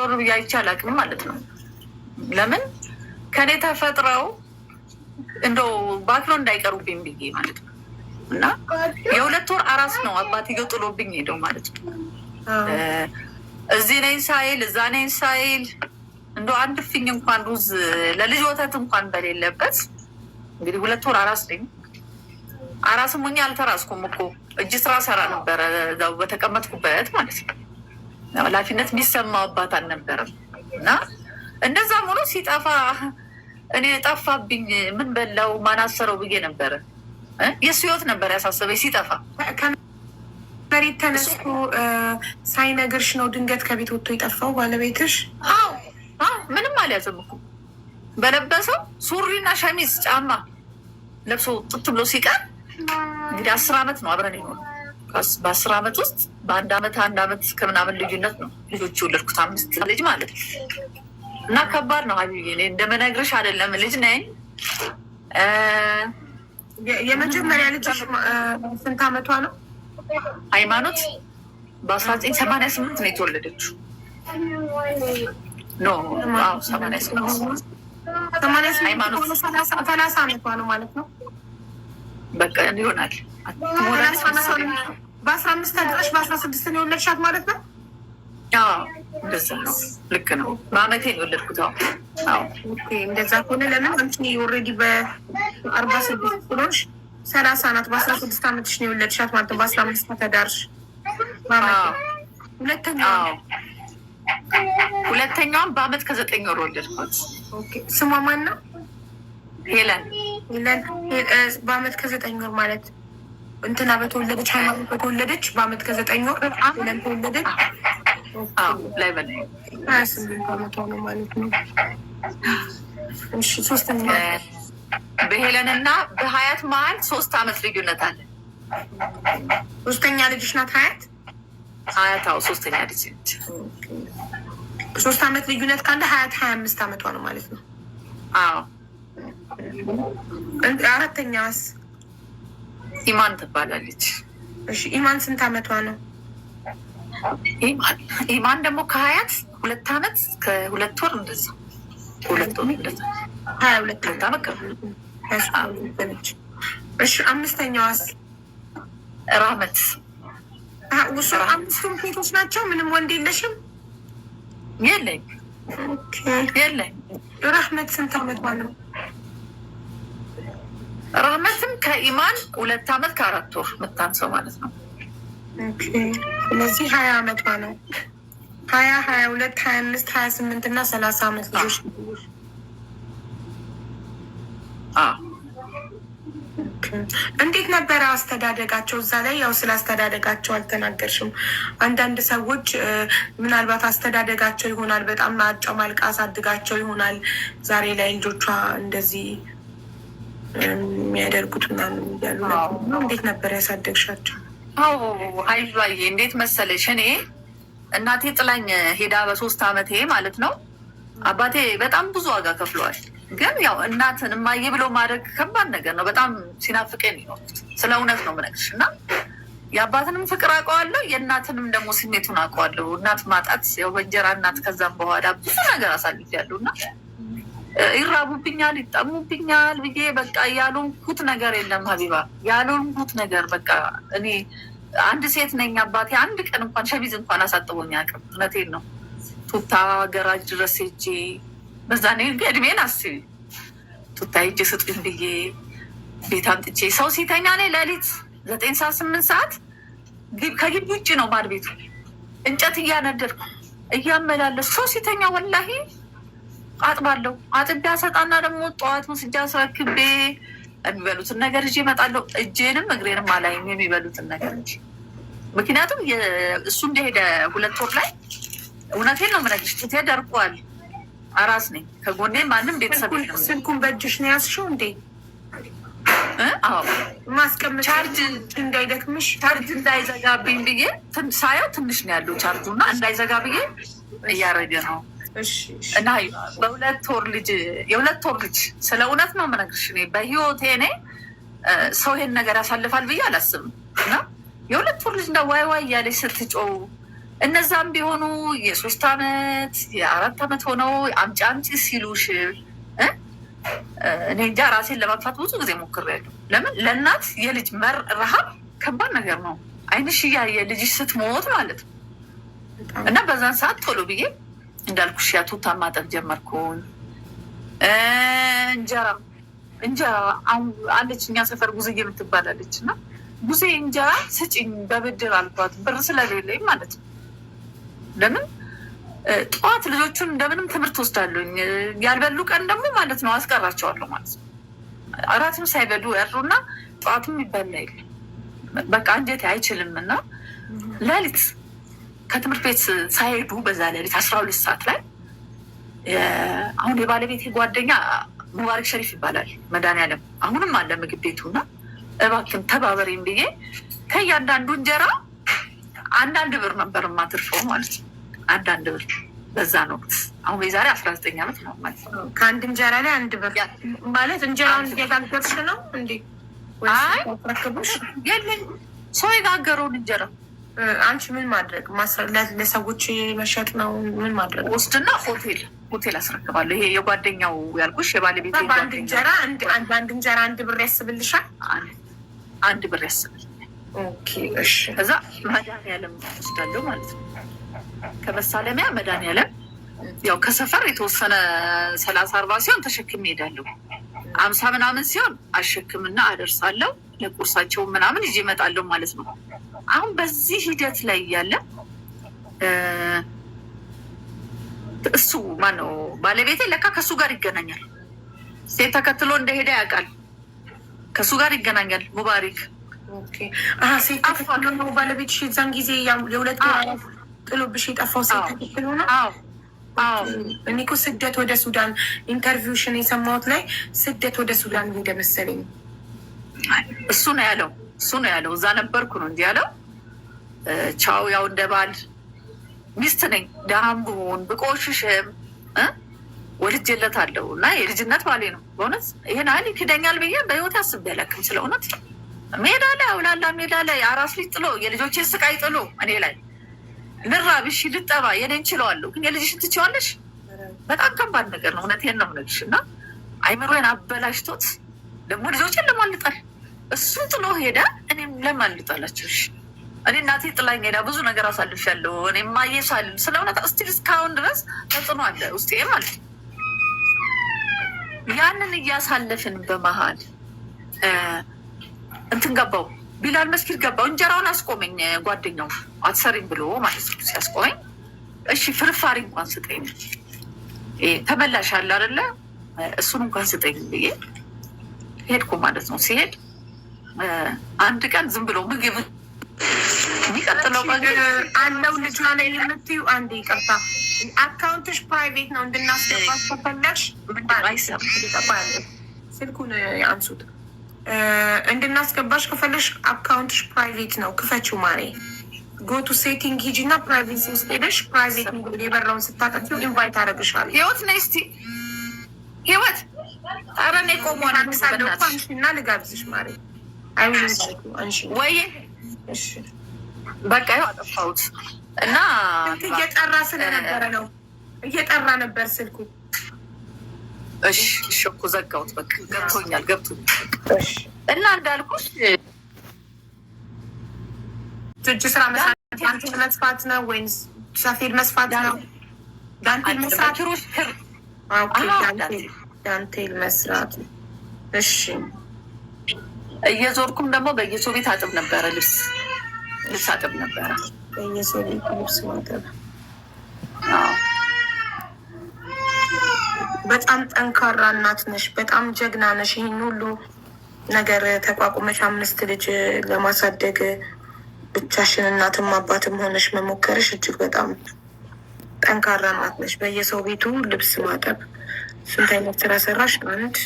ዞር ብዬ አይቼ አላውቅም ማለት ነው። ለምን ከኔ ተፈጥረው እንደው ባክሎ እንዳይቀሩብኝ ብዬ ማለት ነው። እና የ2 ወር አራስ ነው አባትዬው ጥሎብኝ ሄደው ማለት ነው። እዚህ ነኝ ሳይል እዛ ነኝ ሳይል እንደው አንድ ፍኝ እንኳን ሩዝ ለልጅ ወተት እንኳን በሌለበት እንግዲህ 2 ወር አራስ ነኝ። አራስም ሆኜ አልተራስኩም እኮ እጅ ስራ ሰራ ነበረ እዛው በተቀመጥኩበት ማለት ነው። ኃላፊነት የሚሰማው አባት አልነበረም። እና እንደዛም ሆኖ ሲጠፋ እኔ ጠፋብኝ ምን በላው ማናሰረው ብዬ ነበረ። የእሱ ህይወት ነበር ያሳሰበኝ ሲጠፋ። መሬት ተነስቶ ሳይነግርሽ ነው ድንገት ከቤት ወጥቶ የጠፋው ባለቤትሽ? አዎ ምንም አልያዘም እኮ በለበሰው ሱሪና ሸሚዝ ጫማ ለብሶ ጥት ብሎ ሲቀር እንግዲህ 10 ዓመት ነው አብረን የሆነ። በ10 ዓመት ውስጥ በ1 ዓመት ከምናምን ልዩነት ነው ልጆች የወለድኩት 5 ልጅ ማለት ነው። እና ከባድ ነው ሀቢዬ፣ እኔ እንደምነግርሽ አይደለም ልጅ ነኝ። የመጀመሪያ ልጅ ስንት ዓመቷ ነው? ሃይማኖት በ1988 ነው የተወለደችው። ኖ 88 ሃይማኖት 30 ዓመቷ ነው ማለት ነው። በቃ ይሆናል። በ15 አድረሽ በ16 ነው የወለድሻት ማለት ነው? እንደዛ ነው። ልክ ነው። በአመቴ ነው የወለድኩት። እንደዛ ከሆነ ለምን አንቺ ኦልሬዲ በ46 ብሎሽ 30 ናት። በ16 ዓመትሽ ነው የወለድሻት ማለት ነው። በ15 ተዳርሽ። ሁለተኛዋን በአመት ከ9 ወር ወለድኳት። ስሟ ማን ነው? ሄለን። በአመት ከ9 ወር ማለት እንትና በተወለደች ሃይማኖት በተወለደች በአመት ከ9 ወር ሄለን ተወለደች። ላይ በ 28 ዓመቷ ነው ማለት ነው። እሺ ሶስተኛ በሄለን እና በሀያት መሀል 3 ዓመት ልዩነት አለ። ሶስተኛ ልጅሽ ናት ሀያት? ሀያት ሶስተኛ ልጅ ነች። 3 ዓመት ልዩነት ካለ ሀያት 25 ዓመቷ ነው ማለት ነው። አራተኛዋስ? ኢማን ትባላለች። እሺ ኢማን ስንት ዓመቷ ነው? ኢማን ደግሞ ከሀያት 2 ዓመት ከ2 ወር እንደዛ 2 ወር እንደዛ 22 ዓመት ከ እሺ አምስተኛዋስ? ራህመት። ውሱ 5ቱም ሴቶች ናቸው? ምንም ወንድ የለሽም? የለኝ። ራህመት ስንት ዓመቷ ነው? ራህመትም ከኢማን 2 ዓመት ከ4 ወር የምታንሰው ማለት ነው። ስለዚህ 20 ዓመቷ ነው። 20 22 25 28 እና 30 ዓመት ልጆች። እንዴት ነበረ አስተዳደጋቸው? እዛ ላይ ያው ስለ አስተዳደጋቸው አልተናገርሽም። አንዳንድ ሰዎች ምናልባት አስተዳደጋቸው ይሆናል በጣም ናቸው ማልቃ አሳድጋቸው ይሆናል ዛሬ ላይ ልጆቿ እንደዚህ የሚያደርጉት ምናምን እያሉ ነው። እንዴት ነበር ያሳደግሻቸው? ሀይባዬ እንዴት መሰለሽ፣ እኔ እናቴ ጥላኝ ሄዳ በ3 ዓመቴ ማለት ነው። አባቴ በጣም ብዙ ዋጋ ከፍለዋል። ግን ያው እናትን እማዬ ብሎ ማድረግ ከባድ ነገር ነው። በጣም ሲናፍቀኝ ነው። ስለ እውነት ነው የምነግርሽ። እና የአባትንም ፍቅር አውቀዋለሁ፣ የእናትንም ደግሞ ስሜቱን አውቀዋለሁ። እናት ማጣት ያው በእንጀራ እናት ከዛም በኋላ ብዙ ነገር አሳልፊያለሁ እና ይራቡብኛል፣ ይጠሙብኛል ብዬ በቃ ያልሆንኩት ነገር የለም ሀቢባ፣ ያልሆንኩት ነገር በቃ እኔ አንድ ሴት ነኝ። አባቴ አንድ ቀን እንኳን ሸሚዝ እንኳን አሳጥቦኝ አያውቅም። እውነቴን ነው። ቱታ ገራጅ ድረስ ሄጄ በዛ እድሜን አስቢ ቱታ ሄጄ ስጡኝ ብዬ ቤት አምጥቼ ሰው ሲተኛ እኔ ሌሊት 9 ሰዓት 8 ሰዓት ከግቢ ውጭ ነው ማድ ቤቱ እንጨት እያነደድኩ እያመላለስ ሰው ሲተኛ ወላሂ አጥባለሁ። አጥቤ አሰጣና ደግሞ ጠዋት ወስጄ አስረክቤ የሚበሉትን ነገር ይዤ እመጣለሁ። እጄንም እግሬንም አላይም የሚበሉትን ነገር እንጂ። ምክንያቱም እሱ እንደሄደ 2 ወር ላይ እውነቴን ነው የምነግርሽ ጡቴ ደርቋል። አራስ ነኝ። ከጎኔ ማንም ቤተሰብ የለም። ስልኩን በእጅሽ ነው ያዝሽው እንዴ? ማስቀመጥ ቻርጅ እንዳይደክምሽ ቻርጅ እንዳይዘጋብኝ ብዬ ሳየው ትንሽ ነው ያለው ቻርጁ እና እንዳይዘጋ ብዬ እያረገ ነው። እና የ2 ወር ልጅ ስለ እውነት ነው የምነግርሽ። እኔ በህይወቴ እኔ ሰው ይሄን ነገር ያሳልፋል ብዬ አላስብም። እና የ2 ወር ልጅ እንደ ዋይ ዋይ እያለች ስትጮው እነዛም ቢሆኑ የ3 ዓመት የ4 ዓመት ሆነው አምጪ ሲሉሽ እኔ እንጃ ራሴን ለማጥፋት ብዙ ጊዜ ሞክሬያለሁ። ለምን ለእናት የልጅ ረሃብ ከባድ ነገር ነው። ዓይንሽ እያየ ልጅሽ ስትሞት ማለት ነው። እና በዛን ሰዓት ቶሎ ብዬ እንዳልኩሽ ቱታ ማጠብ ጀመርኩኝ። እንጀራ አለች እኛ ሰፈር ጉዜ የምትባላለች እና ጉዜ እንጀራ ስጭኝ በብድር አልኳት፣ ብር ስለሌለኝ ማለት ነው። ለምን ጠዋት ልጆቹን እንደምንም ትምህርት ወስዳለኝ፣ ያልበሉ ቀን ደግሞ ማለት ነው አስቀራቸዋለሁ ማለት ነው። እራትም ሳይበሉ ያድሩና ጠዋትም ይበላ የለም በቃ አንጀቴ አይችልም። እና ሌሊት ከትምህርት ቤት ሳይሄዱ በዛ ሌሊት 12 ሰዓት ላይ አሁን የባለቤቴ ጓደኛ ሙባረክ ሸሪፍ ይባላል መድኃኒዓለም አሁንም አለ ምግብ ቤቱ እና እባክን ተባበሬም ብዬ ከእያንዳንዱ እንጀራ 1 ብር ነበር የማትርፈው ማለት ነው። 1 ብር በዛ ነው። አሁን የዛሬ 19 ዓመት ነው ማለት ነው። ከአንድ እንጀራ ላይ 1 ብር ማለት እንጀራውን እየጋገርሽ ነው እንዴ? አይ የለኝ ሰው የጋገረውን እንጀራ አንቺ ምን ማድረግ ለሰዎች መሸጥ ነው? ምን ማድረግ ውስድና ሆቴል አስረክባለሁ። ይሄ የጓደኛው ያልኩሽ የባለቤት በአንድ እንጀራ 1 ብር ያስብልሻል። 1 ብር ያስብል። ኦኬ እሺ። ከዛ መድኃኒዓለም ወስዳለሁ ማለት ነው። ከመሳለሚያ መድኃኒዓለም ያው ከሰፈር የተወሰነ 30-40 ሲሆን ተሸክሜ እሄዳለሁ። 50 ምናምን ሲሆን አሸክምና አደርሳለሁ። ለቁርሳቸው ምናምን ይዤ እመጣለሁ ማለት ነው። አሁን በዚህ ሂደት ላይ እያለ እሱ ማነው ባለቤቴ ለካ ከእሱ ጋር ይገናኛል። ሴት ተከትሎ እንደሄደ ያውቃል። ከእሱ ጋር ይገናኛል ሙባሪክ። ሴት ተከትሎ ነው ባለቤትሽ? የዛን ጊዜ የ2 ጥሎብሽ የጠፋው ሴት ተከትሎ ነው? እኔ እኮ ስደት ወደ ሱዳን ኢንተርቪውሽን የሰማሁት ላይ ስደት ወደ ሱዳን ሄደ መሰለኝ። እሱ ነው ያለው። እዛ ነበርኩ ነው እንዲህ ያለው። ቻው ያው እንደ ባል ሚስት ነኝ። ደሃም ብሆን ብቆሽሽም ወልጄለታለሁ እና የልጅነት ባሌ ነው። በእውነት ይህን አይል ይክደኛል ብዬ በህይወት አስቤ አላውቅም። ስለ እውነት ሜዳ ላይ አውላላ ሜዳ ላይ አራስ ልጅ ጥሎ የልጆቼን ስቃይ ጥሎ እኔ ላይ ልራብ፣ እሺ ልጠባ፣ የኔን ችለዋለሁ፣ ግን የልጅሽን ትችዋለሽ? በጣም ከባድ ነገር ነው። እውነቴን ነው የምነግርሽ። እና አይምሮዬን አበላሽቶት ደግሞ ልጆቼን ለማልጣል እሱን ጥሎ ሄደ። እኔም ለማልጣላቸው እኔ እናቴ ጥላኝ ሄዳ ብዙ ነገር አሳልፌያለሁ። እኔ ማየሳል ስለ እውነት እስቲል እስካሁን ድረስ ተጽዕኖ አለ ውስጤ ማለት ነው። ያንን እያሳለፍን በመሀል እንትን ገባው ቢላል መስጊድ ገባው። እንጀራውን አስቆመኝ ጓደኛው አትሰሪም ብሎ ማለት ነው። ሲያስቆመኝ እሺ ፍርፋሪ እንኳን ስጠኝ ተመላሽ አለ አይደለ እሱን እንኳን ስጠኝ ብዬ ሄድኩ ማለት ነው። ሲሄድ አንድ ቀን ዝም ብሎ ምግብ የሚቀጥለው አለው ልጅ ላይ የምትዩ አንድ ይቅርታ፣ አካውንትሽ ፕራይቬት ነው እንድናስገባት ከፈለግሽ ስልኩን አንሱት። እንድናስገባሽ ከፈለሽ አካውንትሽ ፕራይቬት ነው፣ ክፈችው ማሬ። ጎቱ ሴቲንግ ሂጂ እና ፕራይቬሲ ውስጥ ሄደሽ ፕራይቬት የበራውን ስታጠፊው ኢንቫይት አደረግሻለሁ። ህይወት ነይ እስኪ ህይወት። ኧረ እኔ ቆሟል እና ልጋብዝሽ ማሬ። አንሺ ወይ በቃ ይኸው አጠፋሁት እና እየጠራ ስለነበረ ነው እየጠራ ነበር ስልኩ። እሺ እኮ ዘጋሁት። በቃ ገብቶኛል። እና እንዳልኩሽ እጅ ስራ መስፋት ነው ወይስ ሰፌድ መስፋት ነው? ዳንቴል መስራት ዳንቴል መስራት። እሺ እየዞርኩም ደግሞ በየሰው ቤት አጥብ ነበረ፣ ልብስ አጥብ ነበረ። በየሰው ቤት ልብስ ማጠብ። በጣም ጠንካራ እናት ነሽ። በጣም ጀግና ነሽ። ይህን ሁሉ ነገር ተቋቁመሽ 5 ልጅ ለማሳደግ ብቻሽን እናትም አባትም ሆነሽ መሞከርሽ እጅግ በጣም ጠንካራ እናት ነሽ። በየሰው ቤቱ ልብስ ማጠብ። ስንት አይነት ስራ ሰራሽ? 1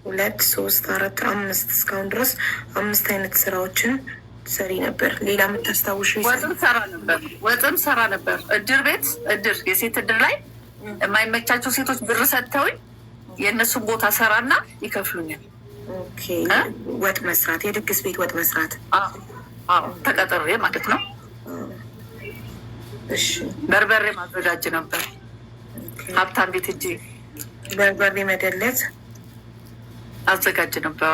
2 3 4 5 እስካሁን ድረስ 5 አይነት ስራዎችን ሰሪ ነበር። ሌላ የምታስታውሽ? ወጥም ሰራ ነበር። እድር የሴት እድር ላይ የማይመቻቸው ሴቶች ብር ሰጥተውኝ የእነሱን ቦታ ሰራና ይከፍሉኛል። ወጥ መስራት፣ የድግስ ቤት ወጥ መስራት ተቀጥሬ ማለት ነው። በርበሬ ማዘጋጅ ነበር። ሀብታም ቤት እጅ በርበሬ መደለት አዘጋጅ ነበር።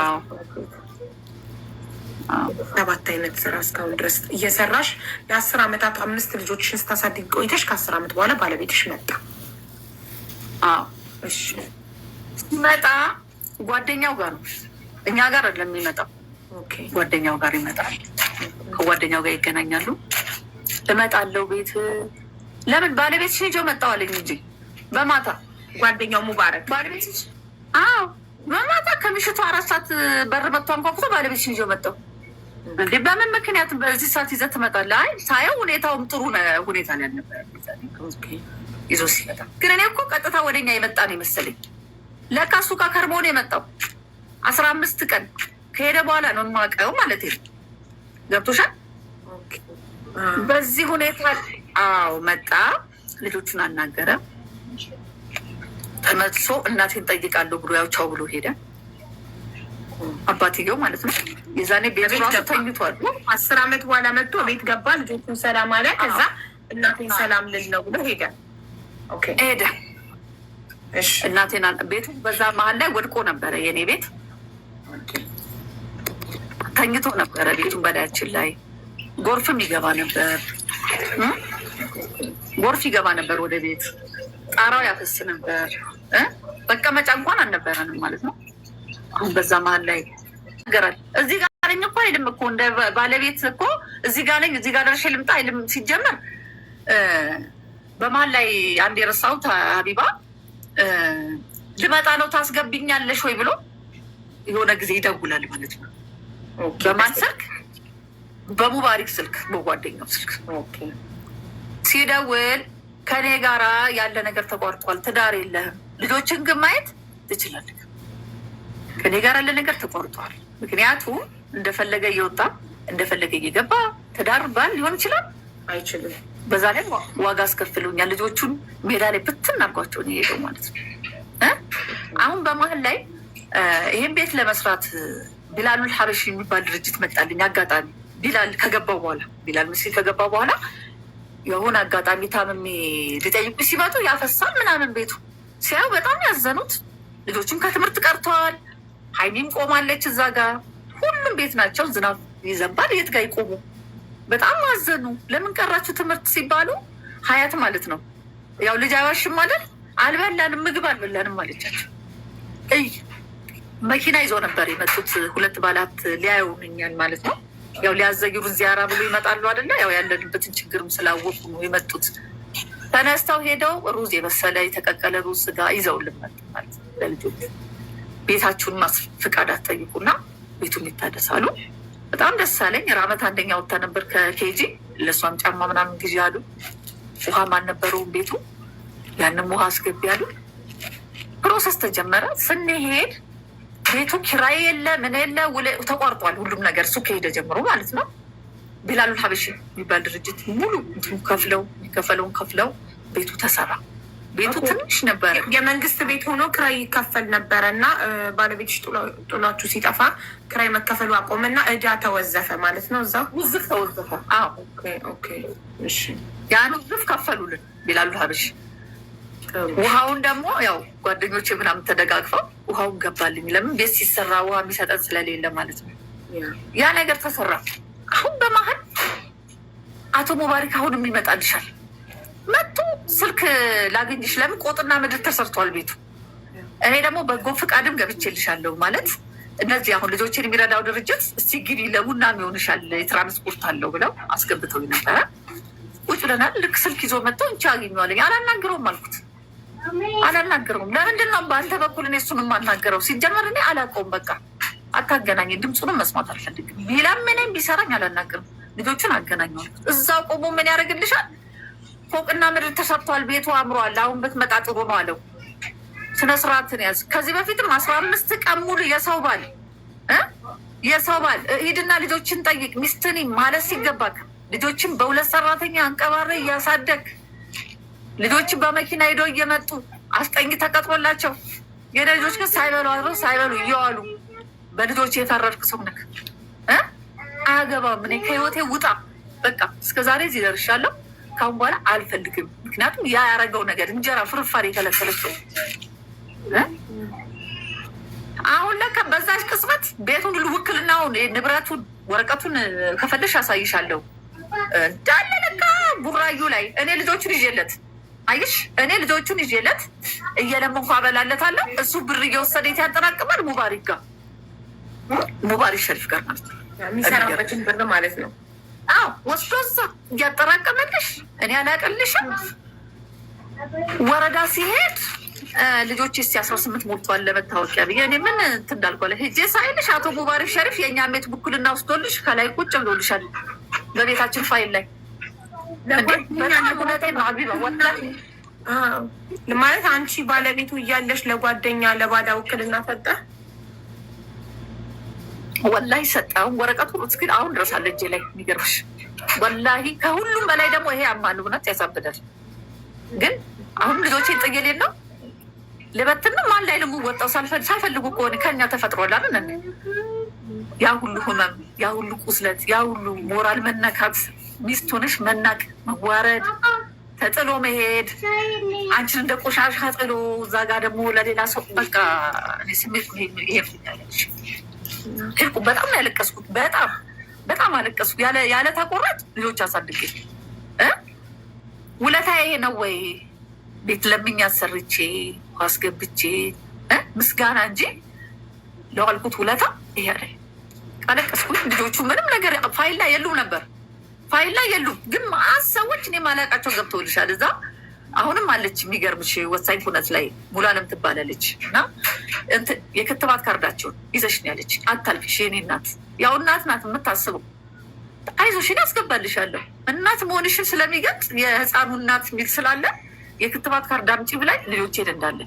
7 አይነት ስራ እስካሁን ድረስ እየሰራሽ የ10 ዓመታት 5 ልጆችሽን ስታሳድግ ቆይተሽ ከ10 ዓመት በኋላ ባለቤትሽ መጣ። እሺ ሲመጣ ጓደኛው ጋር ነው፣ እኛ ጋር አይደለም የሚመጣው። ጓደኛው ጋር ይመጣል። ከጓደኛው ጋር ይገናኛሉ። እመጣለሁ ቤት ለምን ባለቤትሽ ይዤው መጣሁ አለኝ እንጂ በማታ ጓደኛው ሙባረክ ባለቤትሽ በማታ ከምሽቱ 4 ሰዓት በር መጥቶ አንኳኩቶ ባለቤትሽን ይዤው መጣሁ። እንዴ በምን ምክንያት በዚህ ሰዓት ይዘህ ትመጣለህ? አይ ሳየው ሁኔታውም ጥሩ ሁኔታ ላይ አልነበረ ይዞ ሲመጣ። ግን እኔ እኮ ቀጥታ ወደኛ የመጣ ነው የመሰለኝ። ለካ እሱ ጋር ከርሞ ነው የመጣው። 15 ቀን ከሄደ በኋላ ነው የማውቀው ማለት ነው። ገብቶሻል? በዚህ ሁኔታ መጣ። ልጆቹን አናገረ። ተመልሶ እናቴን ጠይቃለሁ ብሎ ያው ቻው ብሎ ሄደ። አባትየው ማለት ነው። የዛኔ ቤት ራሱ ተኝቷል። 10 ዓመት በኋላ መጥቶ ቤት ገባ። ልጆቹን ሰላም አለ። ከዛ እናቴን ሰላም ልል ነው ብሎ ሄደ። ሄደ። እናቴን ቤቱ በዛ መሀል ላይ ወድቆ ነበረ። የኔ ቤት ተኝቶ ነበረ። ቤቱን በላያችን ላይ ጎርፍም ይገባ ነበር። ጎርፍ ይገባ ነበር ወደ ቤት። ጣራው ያፈስ ነበር። መቀመጫ እንኳን አልነበረንም ማለት ነው። አሁን በዛ መሀል ላይ ነገራል። እዚህ ጋር ነኝ እኮ አይልም እኮ እንደ ባለቤት እኮ እዚህ ጋር ነኝ፣ እዚህ ጋር ደርሼ ልምጣ አይልም። ሲጀመር በመሀል ላይ አንድ የረሳሁት ሀቢባ ልመጣ ነው ታስገብኛለሽ ወይ ብሎ የሆነ ጊዜ ይደውላል ማለት ነው። በማን ስልክ? በሙባሪክ ስልክ፣ በጓደኛው ስልክ ሲደውል ከኔ ጋራ ያለ ነገር ተቋርጧል፣ ትዳር የለህም፣ ልጆችን ግን ማየት ትችላለህ። ከኔ ጋር ያለ ነገር ተቋርጧል። ምክንያቱም እንደፈለገ እየወጣ እንደፈለገ እየገባ ትዳር ባል ሊሆን ይችላል አይችልም። በዛ ላይ ዋጋ አስከፍሉኛል። ልጆቹን ሜዳ ላይ ብትን አርጓቸው ነው የሄደው ማለት ነው። አሁን በመሀል ላይ ይህን ቤት ለመስራት ቢላሉል ሀበሺ የሚባል ድርጅት መጣልኝ። አጋጣሚ ቢላል ከገባው በኋላ ቢላል ምስል ከገባው በኋላ የሆነ አጋጣሚ ታምሜ ሊጠይቁ ሲመጡ ያፈሳል ምናምን ቤቱ ሲያዩ በጣም ያዘኑት። ልጆቹም ከትምህርት ቀርተዋል። ሀይሚም ቆማለች እዛ ጋር። ሁሉም ቤት ናቸው። ዝናብ ይዘንባል። የት ጋር ይቆሙ? በጣም አዘኑ። ለምን ቀራችሁ ትምህርት ሲባሉ ሀያት ማለት ነው ያው ልጅ አይዋሽም ማለት አልበላንም፣ ምግብ አልበላንም አለቻቸው። መኪና ይዞ ነበር የመጡት 2 ባላት ሊያዩኛል ማለት ነው። ያው ሊያዘግሩን ዚያራ ብሎ ይመጣሉ አይደለ? ያው ያለንበትን ችግርም ስላወቁ ነው የመጡት። ተነስተው ሄደው ሩዝ የበሰለ የተቀቀለ ሩዝ ስጋ ይዘውልን መጡ ማለት ነው። ለልጆች ቤታችሁን ፍቃድ አትጠይቁና ቤቱን ይታደሳሉ። በጣም ደስ አለኝ። ራመት አንደኛ ወጥታ ነበር ከኬጂ ለእሷም ጫማ ምናምን ጊዜ አሉ። ውሃም አልነበረውም ቤቱ። ያንም ውሃ አስገቢ አሉ። ፕሮሰስ ተጀመረ። ስንሄድ ቤቱ ኪራይ የለ ምን የለ ተቋርጧል። ሁሉም ነገር እሱ ከሄደ ጀምሮ ማለት ነው። ቢላሉል ሀበሺ የሚባል ድርጅት ሙሉ ከፍለው የሚከፈለውን ከፍለው ቤቱ ተሰራ። ቤቱ ትንሽ ነበረ። የመንግስት ቤት ሆኖ ክራይ ይከፈል ነበረ እና ባለቤትሽ ጥሏችሁ ሲጠፋ ክራይ መከፈሉ አቆመና እዳ ተወዘፈ ማለት ነው። እዛው ውዝፍ ተወዘፈ። ያን ውዝፍ ከፈሉልን ቢላሉል ሀበሺ። ውሃውን ደግሞ ያው ጓደኞቼ ምናምን ተደጋግፈው ውሃውን ገባልኝ። ለምን ቤት ሲሰራ ውሃ የሚሰጠን ስለሌለ ማለት ነው። ያ ነገር ተሰራ። አሁን በመሀል አቶ ሙባሪክ አሁንም ይመጣልሻል መጡ ስልክ ላገኝሽ፣ ለምን ቆጥና ምድር ተሰርቷል ቤቱ። እኔ ደግሞ በጎ ፍቃድም ገብቼልሻለሁ ማለት እነዚህ አሁን ልጆችን የሚረዳው ድርጅት እስቲ ግዲ ለቡና የሚሆንሻል የትራንስፖርት አለው ብለው አስገብተው ነበረ። ቁጭ ብለናል። ልክ ስልክ ይዞ መጥተው እንቺ አገኘዋለኝ። አላናግረውም አልኩት። አላናግረውም። ለምንድን ነው በአንተ በኩል እኔ እሱን የማናገረው? ሲጀመር እኔ አላውቀውም። በቃ አታገናኝ፣ ድምፁንም መስማት አልፈልግም። ሌላም ምንም ቢሰራኝ አላናግርም። ልጆቹን አገናኘው። እዛው ቆሞ ምን ያደርግልሻል? ፎቅና ምድር ተሰርቷል፣ ቤቱ አምሯል፣ አሁን ብትመጣ ጥሩ ነው አለው። ስነስርዓትን ያዝ። ከዚህ በፊትም 15 ቀን ሙሉ የሰው ባል ሂድና ልጆችን ጠይቅ ሚስትኒ ማለት ሲገባክ ልጆችን በ2 ሰራተኛ አንቀባረ እያሳደግ ልጆችን በመኪና ሄዶ እየመጡ አስጠኝ ተቀጥሮላቸው የልጆች ግን ሳይበሉ አድረው ሳይበሉ እየዋሉ በልጆች የፈረድክ ሰው ነክ አያገባም። እኔ ከህይወቴ ውጣ በቃ። እስከዛሬ እዚህ ደርሻለሁ። ካሁን በኋላ አልፈልግም። ምክንያቱም ያ ያረገው ነገር እንጀራ ፍርፋሪ የከለከለችው አሁን ለካ በዛች ቅጽበት ቤቱን ሁሉ ውክልናውን ንብረቱን ወረቀቱን ከፈለሽ አሳይሻለሁ እንዳለ ለካ ቡራዩ ላይ እኔ ልጆቹን ይዤለት አይሽ እኔ ልጆቹን ይዤለት እየለመንኩ አበላለታለሁ። እሱ ብር እየወሰደ ያጠራቅማል። ሙባሪክ ሸሪፍ ጋር ማለት ነው የሚሰራበትን ብር ማለት ነው። አዎ ወስዶ እዛ እያጠራቀመልሽ እኔ አላቀልሽም። ወረዳ ሲሄድ ልጆች ስ 18 ሞልቷል ለመታወቂያ ብዬ እኔ ምን ትንዳልኳለ ሄጄ ሳይልሽ አቶ ሙባሪክ ሸሪፍ የእኛ ቤት ብኩልና ወስዶልሽ ከላይ ቁጭ ብሎልሻል በቤታችን ፋይል ላይ ማለት አንቺ ባለቤቱ እያለሽ ለጓደኛ ለባዳ ውክልና ሰጠ። ወላሂ ሰጠው ወረቀቱ እስኪ አሁን ድረስ አለ እጄ ላይ። የሚገርምሽ ወላሂ ከሁሉም በላይ ደግሞ ይሄ አማን እውነት ያሳብዳል። ግን አሁን ልጆቼን ጥዬ ነው ልበትና ማን ላይ ልምወጣው ሳልፈልጉ ከሆነ ከኛ ተፈጥሯል አይደል? ያ ሁሉ ህመም፣ ያ ሁሉ ቁስለት፣ ያ ሁሉ ሞራል መነካት፣ ሚስት ሆነሽ መናቅ፣ መዋረድ፣ ተጥሎ መሄድ፣ አንቺን እንደ ቆሻሻ ጥሎ እዛ ጋር ደግሞ ለሌላ ሰው በቃ ስሜት ይሄድኛለች። ሄድኩ። በጣም ያለቀስኩት በጣም አለቀስኩ። ያለ ተቆራጭ ልጆች አሳድጌ ውለታዬ ነው ወይ ቤት ለምኝ አሰርቼ አስገብቼ ምስጋና እንጂ ለዋልኩት ውለታ ይሄ ላይ አለቀስኩኝ። ልጆቹ ምንም ነገር ፋይል ላይ የሉም ነበር፣ ፋይል ላይ የሉም። ግን ማአት ሰዎች እኔ ማላቃቸው ገብተውልሻል እዛ። አሁንም አለች የሚገርምሽ ወሳኝ ኩነት ላይ ሙሉዓለም ትባላለች እና የክትባት ካርዳቸውን ይዘሽ ነው ያለች። አታልፊሽ የኔ እናት፣ ያው እናት ናት የምታስበው። አይዞሽ እኔ አስገባልሻለሁ እናት መሆንሽን ስለሚገልጽ የህፃኑ እናት የሚል ስላለ የክትባት ካርድ አምጪ ብላኝ ልጆቼን እንዳለ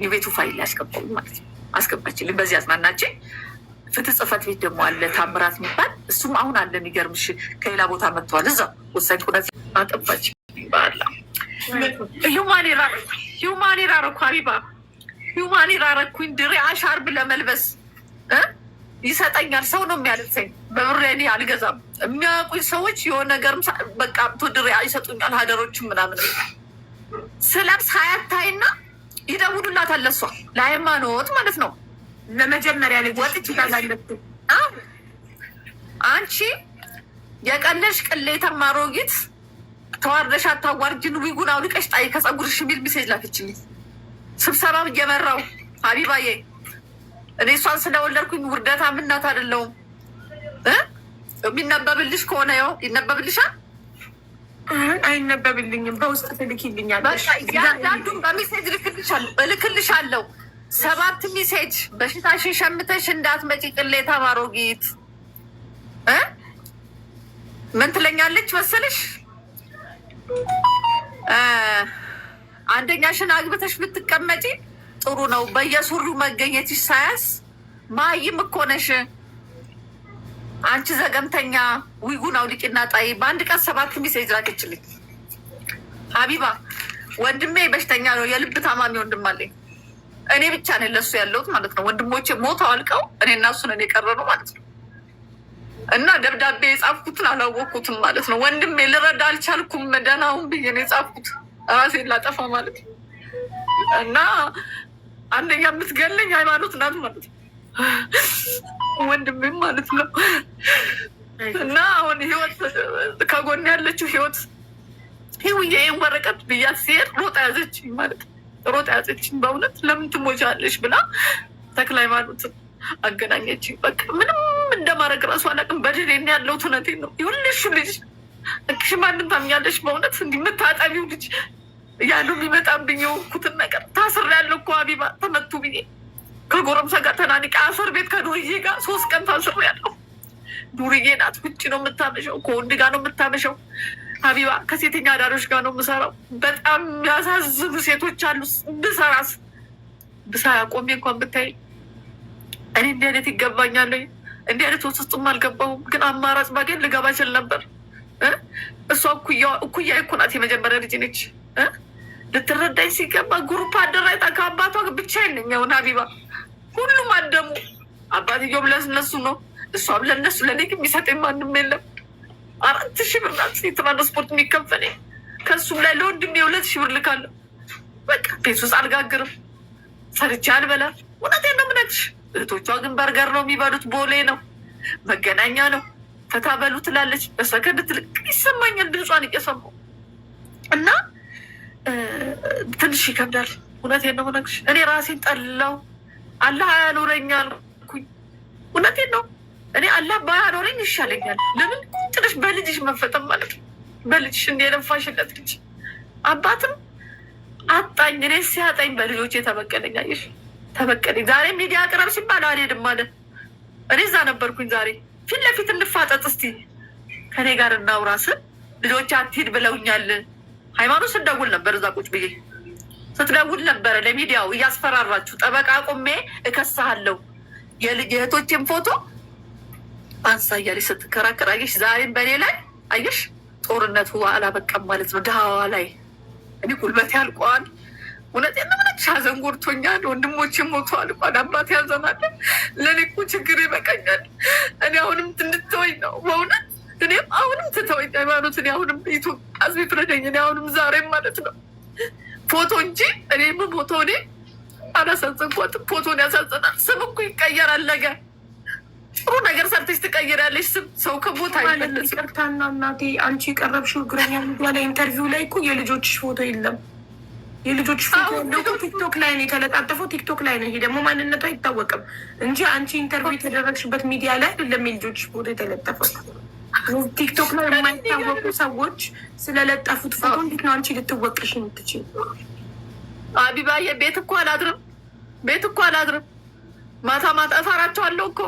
የቤቱ ፋይል ላይ አስገባው ማለት ነው። አስገባችልኝ። በዚህ አጽናናችኝ። ፍትህ ጽሕፈት ቤት ደግሞ አለ ታምራት የሚባል እሱም አሁን አለ። የሚገርምሽ ከሌላ ቦታ መጥተዋል። እዛ ወሳኝ ቁነት አጠባች ባላ ሂውማኒር አረኩ ሀቢባ ሂውማኒር አረኩኝ። ድሬ አሻርብ ለመልበስ ይሰጠኛል። ሰው ነው የሚያልሰኝ። በብሬ እኔ አልገዛም። የሚያውቁኝ ሰዎች የሆነ ነገርም በቃ ድሬ ይሰጡኛል። ሀደሮችም ምናምን ስለብስ ሀያታይና ይደውሉላታል። ለሷ ለሃይማኖት ማለት ነው። ለመጀመሪያ ልጅ ወጥች ታላለች። አንቺ የቀለሽ ቅሌታማ አሮጊት ተዋርደሽ አታዋርጅን፣ ዊጉን አውልቀሽ ጣይ ከጸጉርሽ የሚል ሚሴጅ ላከችልኝ። ስብሰባ እየመራው ሀቢባዬ እኔ እሷን ስለወለድኩኝ ውርደታም እናት አይደለሁም። የሚነበብልሽ ከሆነ ያው ይነበብልሻል። አይነበብልኝም። በውስጥ ትልኪልኛል። ያንዱም በሚሴጅ እልክልሻለሁ። 7 ሚሴጅ በሽታሽን ሸምተሽ እንዳትመጪ ቅሌታም አሮጊት። ምን ትለኛለች መሰለሽ? አንደኛሽን አግብተሽ ብትቀመጪ ጥሩ ነው። በየሱሪው መገኘትሽ ሳያስ ማይም እኮ ነሽ አንቺ ዘገምተኛ። ዊጉን አውልቂና ጣይ። በአንድ ቀን 7 ሚሴጅ ላከችልኝ። ሀቢባ ወንድሜ በሽተኛ ነው፣ የልብ ታማሚ ወንድም አለኝ። እኔ ብቻ ነኝ ለሱ ያለሁት ማለት ነው። ወንድሞቼ ሞተው አልቀው እኔ እና እሱ ነን የቀረነው ማለት ነው። እና ደብዳቤ የጻፍኩትን አላወቅኩትም ማለት ነው። ወንድሜ ልረዳ አልቻልኩም። ደህናውን ብዬ ነው የጻፍኩት፣ ራሴን ላጠፋ ማለት ነው። እና አንደኛ የምትገለኝ ሃይማኖት ናት ማለት ነው፣ ወንድሜም ማለት ነው። እና አሁን ህይወት ከጎን ያለችው ህይወት ይሄ ወረቀት ብያት ሲሄድ ሮጣ ያዘችኝ ማለት ነው። ሮጣ ያዘችኝ። በእውነት ለምን ትሞቻለሽ ብላ ተክለ ሃይማኖትን አገናኘችኝ። በቃ ምንም እንደማድረግ እራሱ አላውቅም። በድሬን ያለው እውነቴን ነው። ይሁንልሽ ልጅ እክሽ ማንም ታምኛለሽ? በእውነት እንዲህ የምታጠቢው ልጅ ያለው የሚመጣብኝ የወኩትን ነገር ታስሬያለሁ እኮ ሀቢባ። ተመቱ ብዬ ከጎረምሳ ጋር ተናንቄ አስር ቤት ከዱርዬ ጋር 3 ቀን ታስሬያለሁ። ዱርዬ ናት። ውጭ ነው የምታመሸው፣ ከወንድ ጋር ነው የምታመሸው ሀቢባ። ከሴተኛ አዳሪዎች ጋር ነው የምሰራው። በጣም ያሳዝኑ ሴቶች አሉ። ብሰራስ ብሳ ቆሜ እንኳን ብታይ እኔ እንዲህ አይነት ይገባኛል። እንዲህ አይነት ውስጡም አልገባሁም። ግን አማራጭ ባገኝ ልገባ እችል ነበር። እሷ እኩያ እኮ ናት። የመጀመሪያ ልጅ ነች። ልትረዳኝ ሲገባ ጉሩፕ አደራይታ ከአባቷ ብቻ የለኛውን ሀቢባ ሁሉም አደሙ። አባትየውም ለእነሱ ነው፣ እሷም ለእነሱ። ለእኔ ግን የሚሰጠኝ ማንም የለም። 4,000 ብር ናት የትራንስፖርት የሚከፈለኝ። ከሱም ላይ ለወንድሜ 2,000 ብር ልካለሁ። በቃ ቤት ውስጥ አልጋግርም፣ ሰርቼ አልበላም። እውነቴን ነው የምነግርሽ። እህቶቿ ግን በርገር ነው የሚበሉት፣ ቦሌ ነው መገናኛ ነው። ፈታ በሉ ትላለች። በሰከንድ ትልቅ ይሰማኛል ድምጿን እየሰማሁ እና ትንሽ ይከብዳል። እውነቴን ነው የምነግርሽ። እኔ ራሴን ጠላው። አላህ አያኖረኛል አልኩኝ። እውነቴን ነው። እኔ አላህ ባያኖረኝ ይሻለኛል። ለምን ትንሽ በልጅሽ መፈጠም ማለት ነው። በልጅሽ እንደ የለፋሽለት ልጅ አባትም አጣኝ። እኔ ሲያጣኝ በልጆች የተበቀለኝ አየሽ፣ ተበቀለኝ። ዛሬ ሚዲያ ቅረብ ሲባል አልሄድም አለ። እኔ እዛ ነበርኩኝ። ዛሬ ፊት ለፊት እንፋጠጥ እስቲ ከኔ ጋር እናውራ ስል ልጆች አትሂድ ብለውኛል። ሃይማኖት ስትደውል ነበር፣ እዛ ቁጭ ብዬ ስትደውል ነበረ ለሚዲያው እያስፈራራችሁ ጠበቃ ቆሜ እከሳሃለሁ የእህቶቼን ፎቶ አንሳ እያለች ስትከራከር አየሽ። ዛሬም በእኔ ላይ አየሽ፣ ጦርነቱ አላበቃም ማለት ነው። ድሃዋ ላይ እኔ ጉልበቴ አልቋል። እውነቴን ነው የምልሽ። ሀዘን ጎድቶኛል። ወንድሞቼ ሞተዋል። እንኳን አባት ያዘናል። ለእኔ እኮ ችግር ይበቃኛል። እኔ አሁንም እንድትተወኝ ነው በእውነት። እኔም አሁንም ትተወኝ ሃይማኖት። እኔ አሁንም ኢትዮጵያ ሕዝብ ይፍረደኝ። እኔ አሁንም ዛሬም ማለት ነው ፎቶ እንጂ እኔ ፎቶ እኔ አላሳዘንኳትም። ፎቶን ያሳዘናል። ስም እኮ ይቀየራል። ነገ ጥሩ ነገር ሰርተሽ ትቀይራለሽ ስም። ሰው ከቦታ አይመለስም። ይቅርታና እናቴ፣ አንቺ የቀረብሽው እግረኛ ሚዲያ ላይ ኢንተርቪው ላይ እኮ የልጆችሽ ፎቶ የለም። የልጆችሽ ፎቶ ያለው ቲክቶክ ላይ ነው የተለጣጠፈው። ቲክቶክ ላይ ነው። ይሄ ደግሞ ማንነቱ አይታወቅም እንጂ አንቺ ኢንተርቪው የተደረግሽበት ሚዲያ ላይ አይደለም የልጆችሽ ፎቶ የተለጠፈው። ቲክቶክ ላይ የማይታወቁ ሰዎች ስለለጠፉት ፎቶ እንዴት ነው አንቺ ልትወቅሽ የምትችል? አቢባዬ ቤት እኮ አላድርም፣ ቤት እኮ አላድርም። ማታ ማታ እፈራቸዋለሁ እኮ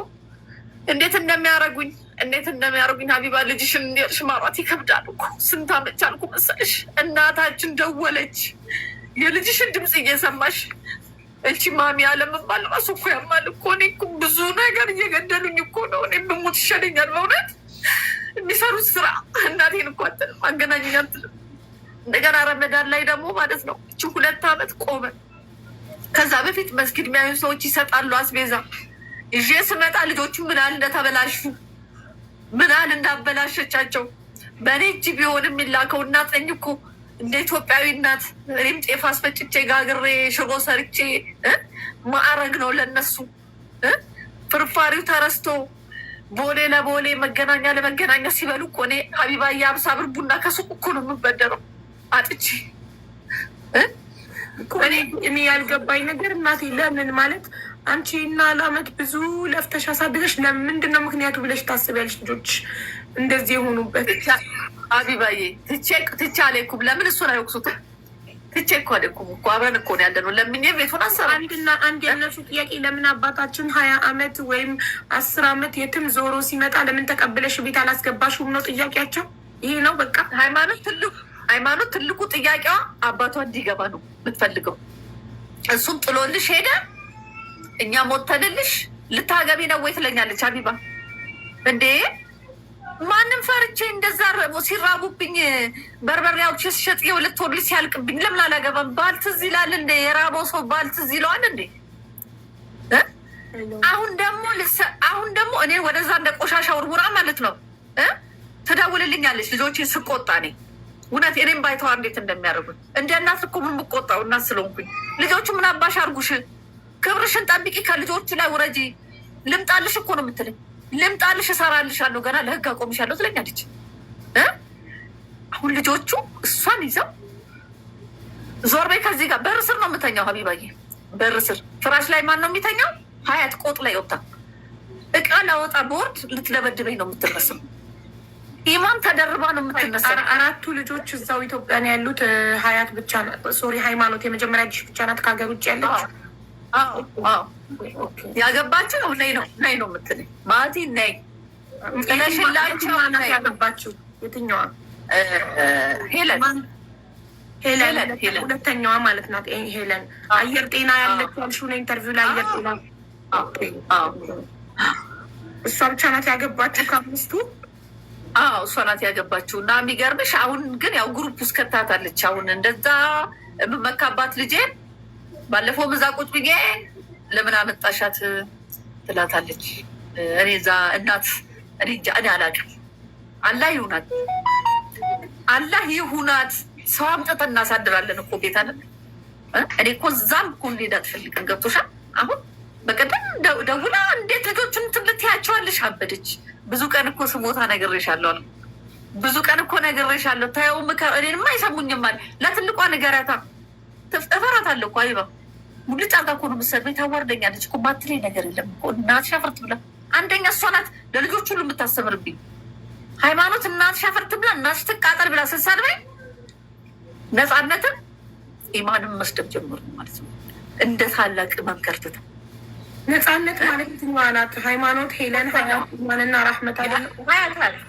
እንዴት እንደሚያደርጉኝ፣ እንዴት እንደሚያደርጉኝ። ሀቢባ ልጅሽን እንዲርሽ ማውራት ይከብዳል እኮ። ስንት አመት ቻልኩ መሰለሽ? እናታችን ደወለች የልጅሽን ድምፅ እየሰማሽ እቺ ማሚ አለመባል ራሱ እኮ ያማል እኮ። እኔ እኮ ብዙ ነገር እየገደሉኝ እኮ ነው። እኔ ብሞት ይሻለኛል በእውነት። የሚሰሩት ስራ እናቴን እኮ አትልም፣ አገናኘኝ አትልም። እንደገና ረመዳን ላይ ደግሞ ማለት ነው እቺ 2 አመት ቆመ። ከዛ በፊት መስጊድ የሚያዩ ሰዎች ይሰጣሉ አስቤዛ። ይዤ ስመጣ ልጆቹ ምን ያህል እንደተበላሹ ምን ያህል እንዳበላሸቻቸው በእኔ እጅ ቢሆን የሚላከው እናት ነኝ እኮ እንደ ኢትዮጵያዊ እናት። እኔም ጤፍ አስፈጭቼ ጋግሬ ሽሮ ሰርቼ ማዕረግ ነው ለነሱ። ፍርፋሪው ተረስቶ ቦሌ ለቦሌ መገናኛ ለመገናኛ ሲበሉ እኮ እኔ ሀቢባ የ50 ብር ቡና ከሱቅ እኮ ነው የምበደረው አጥቼ። እኔ ያልገባኝ ነገር እናቴ ለምን ማለት አንቺ እና ለአመት ብዙ ለፍተሽ አሳድገሽ ለምንድን ነው ምክንያቱ ብለሽ ታስቢያለሽ? ልጆች እንደዚህ የሆኑበት ሀቢባዬ ትቼ አልሄድኩም። ለምን እሱን አይወቅሱትም? ትቼ እኮ አልሄድኩም እኮ አብረን እኮ ነው ያለ ነው። ለምኜ ቤቱን አሰራ አንድ የነሱ ጥያቄ ለምን አባታችን 20 አመት ወይም 10 አመት የትም ዞሮ ሲመጣ ለምን ተቀብለሽ ቤት አላስገባሽም ነው ጥያቄያቸው። ይሄ ነው በቃ ሃይማኖት ትልቁ ጥያቄዋ አባቷ እንዲገባ ነው የምትፈልገው። እሱም ጥሎልሽ ሄደ፣ እኛ ሞተንልሽ ልታገቢ ነው ወይ ትለኛለች። ሀቢባ እንዴ ማንም ፈርቼ እንደዛ ሲራቡብኝ በርበሬ አውጥቼ ስሸጥ የ2 ወር ልጅ ሲያልቅብኝ ለምን አላገባም? ባል ትዝ ይላል እንዴ? የራበው ሰው ባል ትዝ ይለዋል እንዴ? አሁን ደግሞ እኔ ወደዛ እንደ ቆሻሻ ውርውራ ማለት ነው ትደውልልኛለች ልጆቼ ስቆጣ። እኔ እውነት እኔም ባይተዋ እንዴት እንደሚያደርጉኝ እንደ እናት እኮ የምቆጣው እናት ስለሆንኩኝ። ልጆቹ ምን አባሽ አርጉሽ፣ ክብርሽን ጠብቂ፣ ከልጆቹ ላይ ውረጂ። ልምጣልሽ እኮ ነው የምትለኝ። ልምጣልሽ፣ እሰራልሻለሁ፣ ገና ለህግ አቆምሻለሁ ትለኛለች። አሁን ልጆቹ እሷን ይዘው ዞር በይ ከዚህ ጋር። በር ስር ነው የምተኛው ሀቢባዬ፣ በር ስር ፍራሽ ላይ ማን ነው የሚተኛው? ሀያት ቆጥ ላይ ወጣ እቃ ላወጣ ቦርድ ልትለበድበኝ ነው የምትነሳው። ኢማን ተደርባ ነው የምትነሳው። 4 ልጆች እዛው ኢትዮጵያ ነው ያሉት። ሀያት ብቻ ሶሪ ሃይማኖት የመጀመሪያ ልጅ ብቻ ናት ከሀገር ውጭ ያለች። ያገባችው ነው ነይ ነው የምትለኝ። ማቲ ነይ ጥለሽላቸው ያገባችው የትኛዋ? ሄለን ሁለተኛዋ ማለት ናት። ሄለን አየር ጤና ያለችው ያልሽው ነው ኢንተርቪው ላይ አየር ጤና እሷ ብቻ ናት ያገባችው ከ5ቱ? አዎ እሷ ናት ያገባችው። እና የሚገርምሽ አሁን ግን ያው ግሩፕ ውስጥ ከታታለች። አሁን እንደዛ የምመካባት ልጄን ባለፈው እዛ ቁጭ ብዬ ለምን አመጣሻት ትላታለች። እኔ እዛ እናት እኔ አላውቅም አላህ ይሁናት፣ አላህ ይሁናት። ሰው አምጥተን እናሳድራለን እኮ ቤት አለ። እኔ እኮ እዛም እኮ እንሄድ አትፈልግም። ገብቶሻል? አሁን በቀደም ደውላ እንዴት ልጆችን ትያቸዋለሽ? አበደች። ብዙ ቀን እኮ ስሞታ ነግሬሻለሁ አለ። ብዙ ቀን እኮ ነግሬሻለሁ። ታየው እኔንማ አይሰሙኝም አለ። ለትልቋ ንገሪያታ። እፈራታለሁ እኮ አይባ ሙልጭ አልጋ እኮ ነው የምትሰድበኝ። ታዋርደኛለች እኮ ማትለኝ ነገር የለም እኮ እናትሽ አፈርት ብላ። አንደኛ እሷ ናት ለልጆች ሁሉ የምታስተምርብኝ። ሃይማኖት እናትሽ አፈርት ብላ እናትሽ ትቃጠል ብላ ስትሰድበኝ ነፃነትን ኢማንም መስደብ ጀምሩ ማለት ነው። እንደ ታላቅ መምከርትት ነፃነት ማለት የትኛዋ ናት? ሃይማኖት ሄለን ሀያትና ራህመት አለ።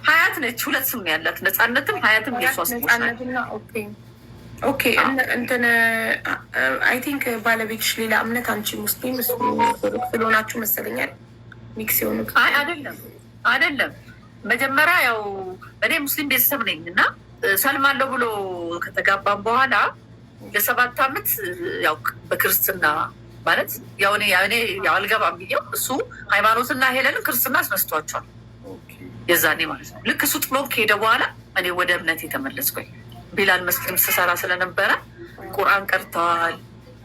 ሀያት ነች። ሁለት ስም ነው ያላት። ነፃነትም ሀያትም የሷ ስሞች ናቸው። ኦኬ እንትን አይ ቲንክ ባለቤትሽ ሌላ እምነት፣ አንቺ ሙስሊም ስለሆናችሁ መሰለኛል ሚክስ የሆኑ አይደለም። መጀመሪያ ያው እኔ ሙስሊም ቤተሰብ ነኝ እና ሰልማለሁ ብሎ ከተጋባም በኋላ ለ7 ዓመት ያው በክርስትና ማለት ያው እኔ ያው አልገባም ብዬው እሱ ሃይማኖትና ሄለንን ክርስትና አስነስቷቸዋል የዛኔ ማለት ነው። ልክ እሱ ጥሎ ከሄደ በኋላ እኔ ወደ እምነት የተመለስኩኝ ቢላል መስጊድም ስሰራ ስለነበረ ቁርአን ቀርተዋል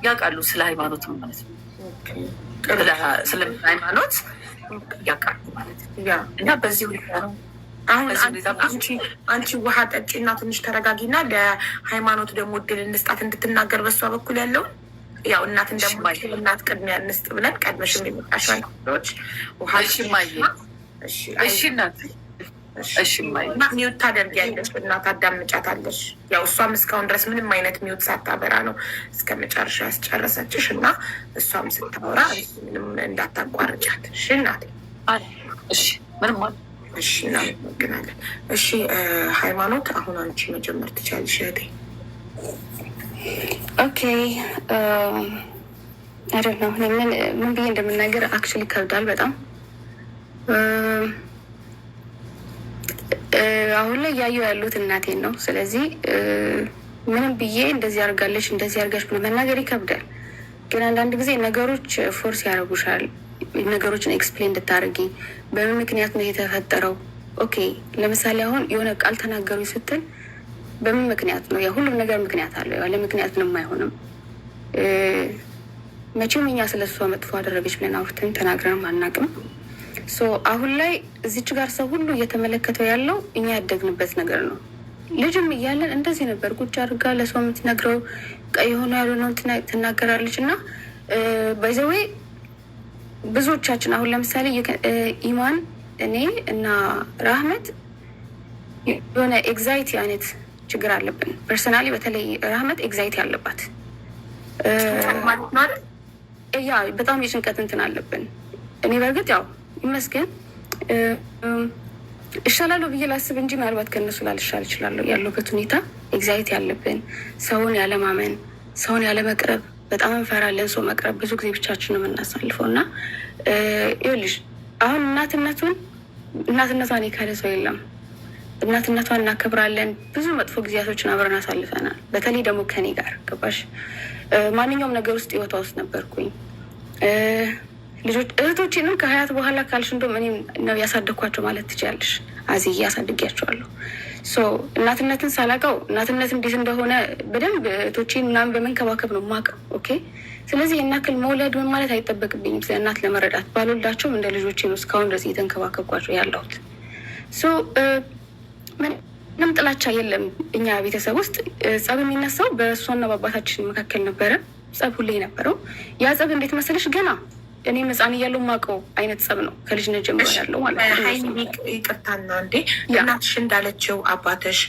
ያውቃሉ፣ ስለ ሃይማኖትም ማለት ነው። ስለ ሃይማኖት ያውቃሉ ማለት ነው። እና በዚህ ሁኔታ ነው አሁን አንቺ ውሃ ጠጪ እና ትንሽ ተረጋጊና ለሃይማኖት ደግሞ እድል እንስጣት እንድትናገር በሷ በኩል ያለውን ያው እናት እንደማይችል እናት ቅድሚያ እንስጥ ብለን ቀድመሽ የሚመጣሻል ውሃ ሚዩት ታደርጊያለሽ እና ታዳምጫታለሽ። ያው እሷም እስካሁን ድረስ ምንም አይነት ሚዩት ሳታበራ ነው እስከ መጨረሻ ያስጨረሰችሽ እና እሷም ስታወራ ምንም እንዳታቋርጫት። እሺ እናቴ። እሺ ምንም ማለት እሺ እናመሰግናለን። እሺ ሃይማኖት አሁን አንቺ መጀመር ትችያለሽ እህቴ። ኦኬ አይደል ነው ምን ብዬ እንደምናገር አክቹዋሊ ይከብዳል በጣም። አሁን ላይ እያየሁ ያሉት እናቴን ነው። ስለዚህ ምንም ብዬ እንደዚህ አድርጋለች እንደዚህ አድርጋች ብሎ መናገር ይከብዳል። ግን አንዳንድ ጊዜ ነገሮች ፎርስ ያደርጉሻል ነገሮችን ኤክስፕሌን እንድታደርጊ በምን ምክንያት ነው የተፈጠረው። ኦኬ ለምሳሌ አሁን የሆነ ቃል ተናገሩ ስትል በምን ምክንያት ነው? ሁሉም ነገር ምክንያት አለው። ያለ ምክንያት ምንም አይሆንም። መቼም እኛ ስለ እሷ መጥፎ አደረገች ብለን አውርተን ተናግረንም አናውቅም። አሁን ላይ እዚች ጋር ሰው ሁሉ እየተመለከተው ያለው እኛ ያደግንበት ነገር ነው። ልጅም እያለን እንደዚህ ነበር ቁጭ አድርጋ ለሰው የምትነግረው ቀይ የሆነ ያልሆነውን ትናገራለች። እና ባይዘዌ ብዙዎቻችን አሁን ለምሳሌ ኢማን፣ እኔ እና ራህመት የሆነ ኤግዛይቲ አይነት ችግር አለብን። ፐርሰናሊ በተለይ ራህመት ኤግዛይቲ አለባት። ያ በጣም የጭንቀት እንትን አለብን። እኔ በእርግጥ ያው ይመስገን እሻላለሁ ብዬ ላስብ እንጂ ምናልባት ከእነሱ ላልሻል እችላለሁ። ያለበት ሁኔታ ኤግዛይቲ ያለብን፣ ሰውን ያለማመን፣ ሰውን ያለመቅረብ በጣም እንፈራለን። ሰው መቅረብ ብዙ ጊዜ ብቻችን ነው የምናሳልፈው። እና ይኸውልሽ አሁን እናትነቷን የካደ ሰው የለም። እናትነቷን እናከብራለን። ብዙ መጥፎ ጊዜያቶችን አብረን አሳልፈናል። በተለይ ደግሞ ከኔ ጋር ገባሽ ማንኛውም ነገር ውስጥ ህይወቷ ውስጥ ነበርኩኝ። ልጆች እህቶቼንም ከሀያት በኋላ ካልሽ እንደውም እኔ ነው ያሳደግኳቸው ማለት ትችያለሽ። አዝዬ ያሳድጊያቸዋለሁ። እናትነትን ሳላውቀው እናትነት እንዴት እንደሆነ በደንብ እህቶቼን ምናምን በመንከባከብ ነው የማውቀው። ኦኬ ስለዚህ የናክል መውለድ ምን ማለት አይጠበቅብኝም ስለ እናት ለመረዳት። ባልወልዳቸውም እንደ ልጆቼ ነው እስካሁን ድረስ እየተንከባከብኳቸው ያለሁት። ምንም ጥላቻ የለም። እኛ ቤተሰብ ውስጥ ጸብ የሚነሳው በእሷና በአባታችን መካከል ነበረ። ጸብ ሁሌ ነበረው። ያ ጸብ እንዴት መሰለሽ ገና እኔ ህፃን እያለሁ የማውቀው አይነት ጸብ ነው ከልጅነት ጀምሮ ያለው ማለት ነው። ይቅርታና እንዴ እናትሽ እንዳለችው አባትሽ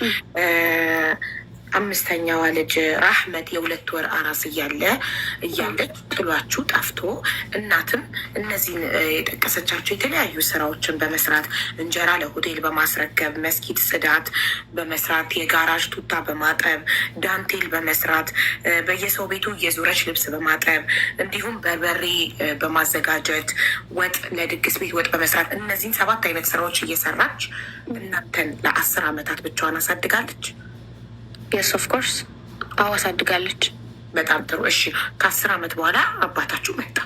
አምስተኛዋ ልጅ ራህመት የ2 ወር አራስ እያለች ጥሏችሁ ጠፍቶ እናትም እነዚህን የጠቀሰቻቸው የተለያዩ ስራዎችን በመስራት እንጀራ ለሆቴል በማስረከብ መስጊድ ጽዳት በመስራት የጋራዥ ቱታ በማጠብ ዳንቴል በመስራት በየሰው ቤቱ የዙረች ልብስ በማጠብ እንዲሁም በርበሬ በማዘጋጀት ወጥ ለድግስ ቤት ወጥ በመስራት እነዚህን 7 አይነት ስራዎች እየሰራች እናንተን ለ10 ዓመታት ብቻዋን አሳድጋለች። የስ ኦፍ ኮርስ አዎ አሳድጋለች። በጣም ጥሩ። እሺ ከ10 ዓመት በኋላ አባታችሁ መጣ።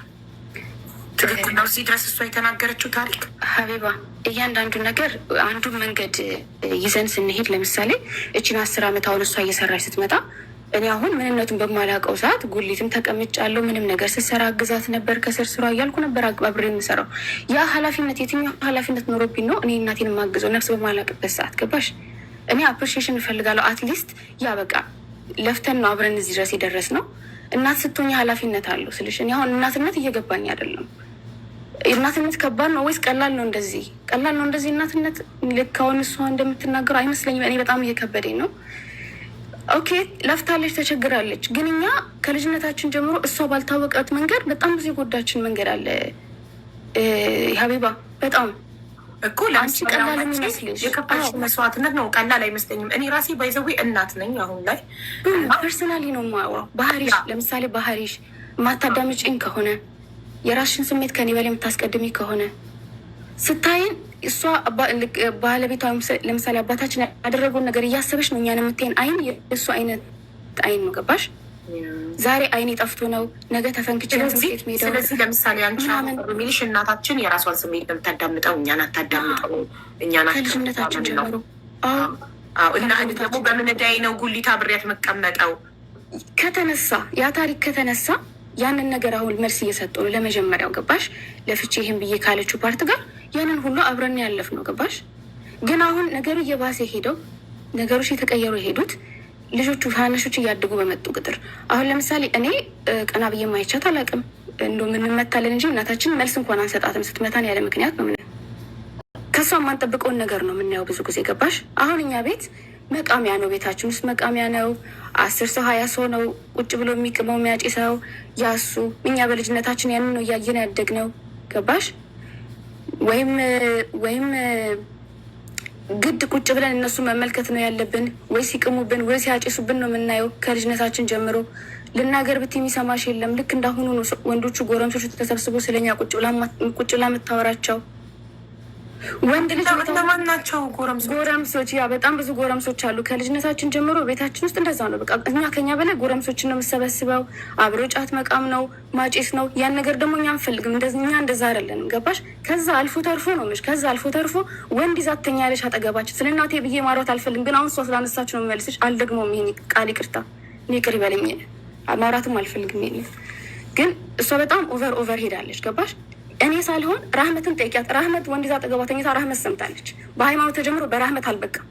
ትክክል ነው። እዚህ ድረስ እሷ የተናገረችው ታሪክ ሀቢባ፣ እያንዳንዱ ነገር አንዱን መንገድ ይዘን ስንሄድ፣ ለምሳሌ እችን 10 ዓመት አሁን እሷ እየሰራች ስትመጣ እኔ አሁን ምንነቱን በማላውቀው ሰዓት ጉሊትም ተቀምጫለሁ። ምንም ነገር ስትሰራ አግዛት ነበር፣ ከስር ስሯ እያልኩ ነበር አብሬ የምሰራው። ያ ኃላፊነት የትኛው ኃላፊነት ኖሮብኝ ነው እኔ እናቴን የማግዘው ነፍስ በማላውቅበት ሰዓት? ገባሽ? እኔ አፕሪሺዬሽን እፈልጋለሁ። አትሊስት ያ በቃ ለፍተን ነው አብረን እዚህ ድረስ የደረስ ነው። እናት ስትሆኝ ኃላፊነት አለው ስልሽ እኔ አሁን እናትነት እየገባኝ አይደለም። እናትነት ከባድ ነው ወይስ ቀላል ነው? እንደዚህ ቀላል ነው እንደዚህ እናትነት? ልክ አሁን እሷ እንደምትናገረው አይመስለኝም። እኔ በጣም እየከበደኝ ነው። ኦኬ ለፍታለች፣ ተቸግራለች። ግን እኛ ከልጅነታችን ጀምሮ እሷ ባልታወቀት መንገድ በጣም ብዙ የጎዳችን መንገድ አለ ሀቢባ። በጣም እኮ ለአንቺ ቀላል የሚመስልሽ የከፈልሽ መስዋዕትነት ነው። ቀላል አይመስለኝም። እኔ ራሴ ባይዘዌ እናት ነኝ አሁን ላይ። ፐርሰናሊ ነው የማወራው። ባህሪሽ ለምሳሌ ባህሪሽ የማታዳምጪኝ ከሆነ የራስሽን ስሜት ከኔ በላይ የምታስቀድሚ ከሆነ ስታይን እሷ ባለቤቷ ለምሳሌ አባታችን ያደረገውን ነገር እያሰበች ነው እኛን የምታይን አይን የእሱ አይነት አይን ነው። ገባሽ? ዛሬ አይኔ ጠፍቶ ነው ነገ ተፈንክቼ ስሜት ሄደው። ስለዚህ ለምሳሌ አንቺ ሚልሽ እናታችን የራሷን ስሜት ነው የምታዳምጠው፣ እኛን አታዳምጠው። እኛን ከልጅነታችን ጀምሮ እና ደግሞ በምንዳይ ነው ጉሊት አብሬያት መቀመጠው ከተነሳ ያ ታሪክ ከተነሳ ያንን ነገር አሁን መልስ እየሰጡ ነው ለመጀመሪያው። ገባሽ? ለፍቼ ይህን ብዬ ካለችው ፓርት ጋር ያንን ሁሉ አብረን ያለፍ ነው። ገባሽ? ግን አሁን ነገሩ እየባሰ ሄደው ነገሮች የተቀየሩ የሄዱት ልጆቹ ታናሾች እያደጉ በመጡ ቁጥር አሁን ለምሳሌ እኔ ቀና ብዬ ማይቻት አላውቅም። እንደው ምንመታለን እንጂ እናታችን መልስ እንኳን አንሰጣትም። ስትመታን ያለ ምክንያት ነው። ከሷ የማንጠብቀውን ነገር ነው የምናየው ብዙ ጊዜ። ገባሽ? አሁን እኛ ቤት መቃሚያ ነው፣ ቤታችን ውስጥ መቃሚያ ነው። 10 ሰው 20 ሰው ነው ቁጭ ብሎ የሚቅመው የሚያጭሰው ያሱ። እኛ በልጅነታችን ያንን ነው እያየን ያደግነው። ገባሽ? ወይም ግድ ቁጭ ብለን እነሱ መመልከት ነው ያለብን፣ ወይ ሲቅሙብን ወይ ሲያጭሱብን ነው የምናየው ከልጅነታችን ጀምሮ። ልናገር ብት የሚሰማሽ የለም። ልክ እንዳሁኑ ነው ወንዶቹ ጎረምሶች ተሰብስቦ ስለኛ ቁጭ ብላ የምታወራቸው። ወንድ ልጅ ለማን ናቸው ጎረምሶች? ያ በጣም ብዙ ጎረምሶች አሉ። ከልጅነታችን ጀምሮ ቤታችን ውስጥ እንደዛ ነው። በቃ እኛ ከኛ በላይ ጎረምሶችን ነው የምሰበስበው። አብሮ ጫት መቃም ነው ማጭስ ነው። ያን ነገር ደግሞ እኛ አንፈልግም። እኛ እንደዛ አይደለንም። ገባሽ? ከዛ አልፎ ተርፎ ነው ምሽ ከዛ አልፎ ተርፎ ወንድ ይዛ ትተኛለች አጠገባችን። ስለ እናቴ ብዬ ማውራት አልፈልግም፣ ግን አሁን እሷ ስላነሳች ነው የምመልስሽ። አልደግሞም ይሄን ቃል ይቅርታ፣ እኔ ይቅር ይበለኝ። ማውራትም አልፈልግም። ግን እሷ በጣም ኦቨር ሄዳለች። ገባሽ? እኔ ሳልሆን ራህመትን ጠይቂያት። ራህመት ወንድ ይዛ አጠገቧ ተኝታ ራህመት ሰምታለች። በሃይማኖት ተጀምሮ በራህመት አልበቃም።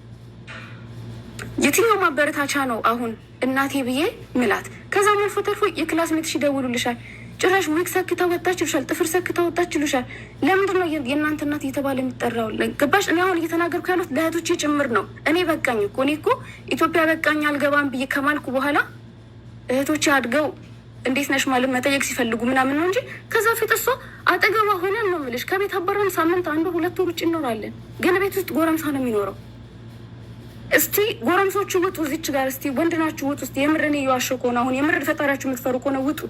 የትኛው ማበረታቻ ነው አሁን እናቴ ብዬ ምላት? ከዛም አልፎ ተርፎ የክላስ ሜትሽ ይደውሉልሻል። ጭራሽ ዊክ ሰክታ ወጣች ይሉሻል፣ ጥፍር ሰክታ ወጣች ይሉሻል። ለምንድን ነው የእናንተ እናት እየተባለ የሚጠራው? ገባሽ? እኔ አሁን እየተናገርኩ ያሉት ለእህቶቼ ጭምር ነው። እኔ በቃኝ እኮ እኔ እኮ ኢትዮጵያ በቃኝ አልገባም ብዬ ከማልኩ በኋላ እህቶቼ አድገው እንዴት ነሽ ማለት መጠየቅ ሲፈልጉ ምናምን ነው እንጂ ከዛ ፊት እሷ አጠገቧ ሆነን ነው የምልሽ። ከቤት አባረን ሳምንት 1-2 ወር ውጭ እንኖራለን፣ ግን ቤት ውስጥ ጎረምሳ ነው የሚኖረው። እስቲ ጎረምሶቹ ውጡ፣ እዚች ጋር እስቲ ወንድ ናችሁ ውጡ። እስቲ የምር እኔ እየዋሸሁ ከሆነ አሁን የምር ፈጣሪያችሁ የምትፈሩ ከሆነ ውጡ።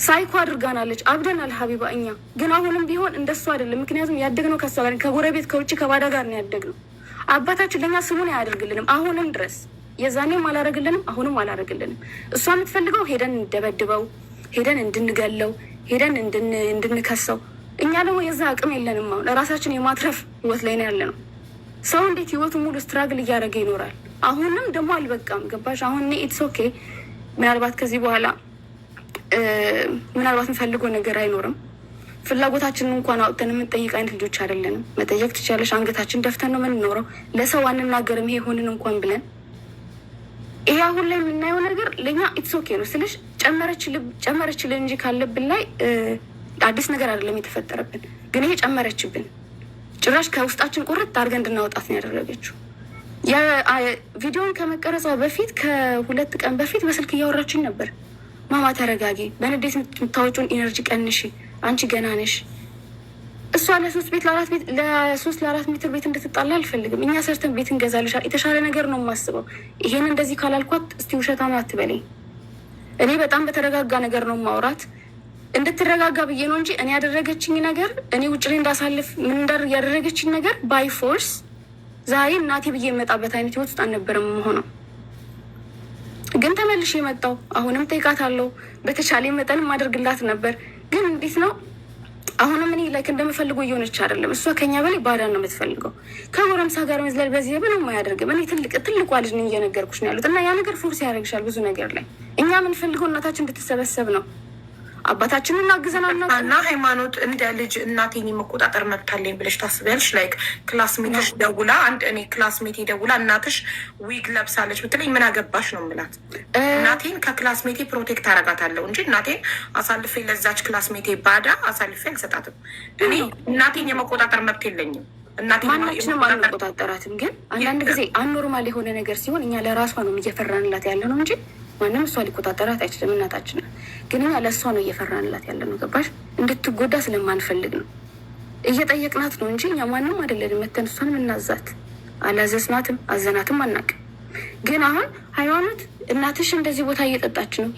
ሳይኮ አድርጋናለች፣ አብደናል ሀቢባ። እኛ ግን አሁንም ቢሆን እንደሱ አይደለም። ምክንያቱም ያደግነው ከሷ ጋር ከጎረቤት ከውጭ ከባዳ ጋር ነው ያደግነው። አባታችን ለእኛ ስሙን አያደርግልንም አሁንም ድረስ። የዛኔም አላረግልንም፣ አሁንም አላረግልንም። እሷ የምትፈልገው ሄደን እንደበድበው፣ ሄደን እንድንገለው፣ ሄደን እንድንከሰው። እኛ ደግሞ የዛ አቅም የለንም። አሁን ለራሳችን የማትረፍ ህይወት ላይ ነው ያለ ነው። ሰው እንዴት ህይወቱ ሙሉ ስትራግል እያደረገ ይኖራል? አሁንም ደግሞ አልበቃም። ገባሽ? አሁን እኔ ኢትስ ኦኬ። ምናልባት ከዚህ በኋላ ምናልባት የምፈልገው ነገር አይኖርም። ፍላጎታችንን እንኳን አውጥተን የምንጠይቅ አይነት ልጆች አይደለንም። መጠየቅ ትቻለሽ። አንገታችን ደፍተን ነው የምንኖረው። ለሰው አንናገርም ይሄ ሆንን እንኳን ብለን። ይሄ አሁን ላይ የምናየው ነገር ለእኛ ኢትስ ኦኬ ነው ስልሽ ጨመረችልን እንጂ ካለብን ላይ አዲስ ነገር አይደለም የተፈጠረብን። ግን ይሄ ጨመረችብን። ጭራሽ ከውስጣችን ቁርጥ አድርገን እንድናወጣት ነው ያደረገችው። ቪዲዮን ከመቀረጿ በፊት ከ2 ቀን በፊት በስልክ እያወራችኝ ነበር። ማማ ተረጋጊ፣ በንዴት የምታወጪውን ኢነርጂ ቀንሺ፣ አንቺ ገና ነሽ። እሷ ለ3-4 ሜትር ቤት እንድትጣላ አልፈልግም። እኛ ሰርተን ቤት እንገዛልሻል። የተሻለ ነገር ነው የማስበው። ይሄን እንደዚህ ካላልኳት እስቲ ውሸታማ አትበለኝ። እኔ በጣም በተረጋጋ ነገር ነው ማውራት፣ እንድትረጋጋ ብዬ ነው እንጂ እኔ ያደረገችኝ ነገር እኔ ውጭ ላይ እንዳሳልፍ ያደረገችኝ ነገር ባይ ፎርስ ዛሬ እናቴ ብዬ የመጣበት አይነት ህይወት ውስጥ አልነበረም መሆነው። ግን ተመልሼ የመጣው አሁንም ጠይቃታለሁ። በተቻለ መጠን ማደርግላት ነበር። ግን እንዴት ነው አሁንም እኔ ላይክ እንደምፈልገው እየሆነች አይደለም። እሷ ከኛ በላይ ባዳን ነው የምትፈልገው። ከጎረምሳ ጋር መዝለል በዚህ ምንም አያደርግም። እኔ ትልቋ ልጅ ነኝ እየነገርኩሽ ነው ያሉት እና ያ ነገር ፎርስ ያደርግሻል ብዙ ነገር ላይ። እኛ የምንፈልገው እናታችን እንድትሰበሰብ ነው። አባታችንን እናግዘናል እና ሃይማኖት እንደ ልጅ እናቴን የመቆጣጠር መብት አለኝ ብለሽ ታስቢያለሽ? ላይክ ክላስሜትሽ ደውላ እኔ ክላስሜቴ ደውላ እናትሽ ዊግ ለብሳለች ብትለኝ ምን አገባሽ ነው የምላት። እናቴን ከክላስሜቴ ፕሮቴክት አረጋታለሁ እንጂ እናቴን አሳልፌ ለዛች ክላስሜቴ ባዳ አሳልፌ አልሰጣትም። እኔ እናቴን የመቆጣጠር መብት የለኝም። ማናችንም አንቆጣጠራትም። ግን አንዳንድ ጊዜ አኖርማል የሆነ ነገር ሲሆን እኛ ለራሷ ነው እየፈራንላት ያለ ነው እንጂ ማንም እሷ ሊቆጣጠራት አይችልም። እናታችን ግን እኛ ለእሷ ነው እየፈራንላት ያለ ነው። ገባሽ? እንድትጎዳ ስለማንፈልግ ነው እየጠየቅናት ነው እንጂ እኛ ማንም አይደለንም። መተን እሷን ምናዛት አላዘዝናትም፣ አዘናትም አናውቅም። ግን አሁን ሃይማኖት እናትሽ እንደዚህ ቦታ እየጠጣች ነው